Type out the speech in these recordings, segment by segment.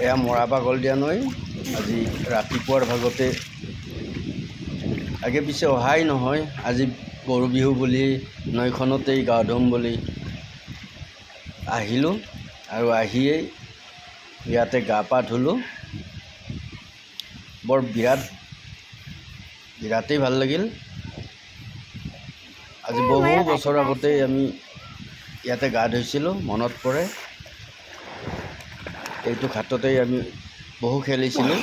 এয়া মৰা পাগল দিয়া নৈ। আজি ৰাতিপুৱাৰ ভাগতে আগে পিছে অহাই নহয়। আজি গৰু বিহু বুলি নৈখনতেই গা ধুম বুলি আহিলোঁ আৰু আহিয়েই ইয়াতে গা পা ধুলোঁ। বৰ বিৰাটেই ভাল লাগিল। আজি বহু বছৰ আগতেই আমি ইয়াতে গা ধুইছিলোঁ, মনত পৰে। এইটো ঘাটতেই আমি বহু খেলিছিলোঁ।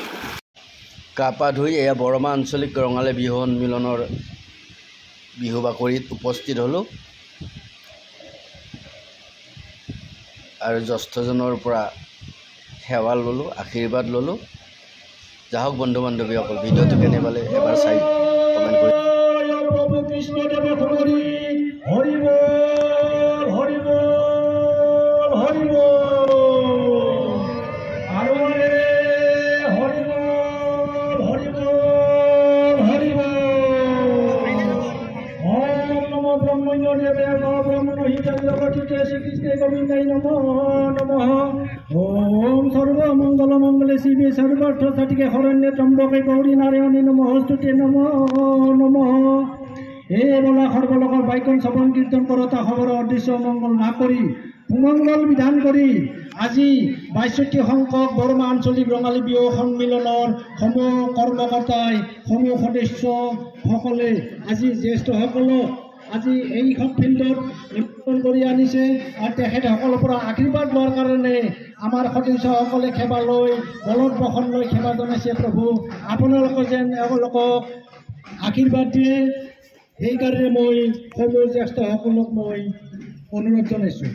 গা পা ধুই এয়া বৰমা আঞ্চলিক ৰঙালী বিহু সন্মিলনৰ বিহু বাকৰিত উপস্থিত হ'লোঁ আৰু জ্যেষ্ঠজনৰ পৰা সেৱা ল'লোঁ, আশীৰ্বাদ ল'লোঁ। যাহক বন্ধু বান্ধৱীসকল, ভিডিঅ'টো কেনে পালে এবাৰ চাই কমেণ্ট কৰি। ओम सर्व मंगल मंगले शिवे सर्वार्थ साधिके शरण्ये त्र्यंबके गौरी नारायणी नमोस्तुते नमो नमः। এই বলা সৰ্বলোকৰ বাইকন শ্ৰৱণ কীৰ্তন কৰোতা খবৰ অদৃশ্য মংগল না কৰি সুমংগল বিধান কৰি আজি ৬২ সংখ্যক বৰমা আঞ্চলিক ৰঙালী বিহু সন্মিলনৰ সমূহ কৰ্মকৰ্তাই সমূহ সদস্যসকলে আজি জ্যেষ্ঠসকলক আজি এইখন ফিল্ডত নিমন্ত্ৰণ কৰি আনিছে আৰু তেখেতসকলৰ পৰা আশীৰ্বাদ লোৱাৰ কাৰণে আমাৰ সদস্যসকলে সেৱা লৈ বলদ বসন লৈ সেৱা জনাইছে। প্ৰভু আপোনালোকে যেন এওঁলোকক আশীৰ্বাদ দিয়ে, সেইকাৰণে মই সমূহ জ্যেষ্ঠসকলক মই অনুৰোধ জনাইছোঁ।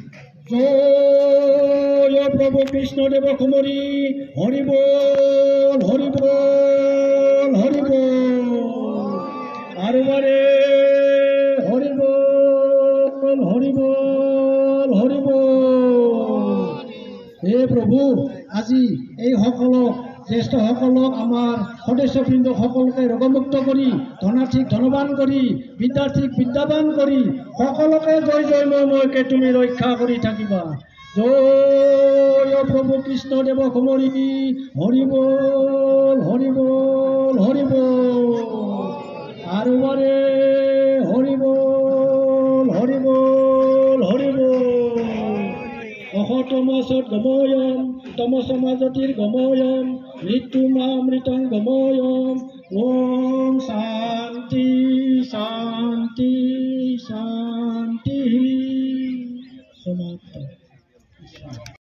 জয় প্ৰভু কৃষ্ণদেৱ কুমৰী, হৰি বল হৰি বল হৰি বল। আৰু বাৰে হৰি বল হৰি বল হৰি বল। হে প্ৰভু, আজি এই সকলক জ্যেষ্ঠসকলক আমাৰ সদস্যবৃন্দসকলকে ৰোগমুক্ত কৰি, ধনাৰ্থীক ধনবান কৰি, বিদ্যাৰ্থীক বিদ্যাবান কৰি সকলোকে জয় জয় ময়কে তুমি ৰক্ষা কৰি থাকিবা। জয় প্ৰভু কৃষ্ণদেৱ কুমৰী, হৰি বল হৰি বল হৰি বল। আৰু বাৰে হৰি বল হৰি বল হৰি বল। অহতমসৎ গময়ম তমসমাজতিৰ গময়ম মৃত্যুমামৃতং গময়ম। ওম শান্তি শান্তি শান্তি সমাপ্ত।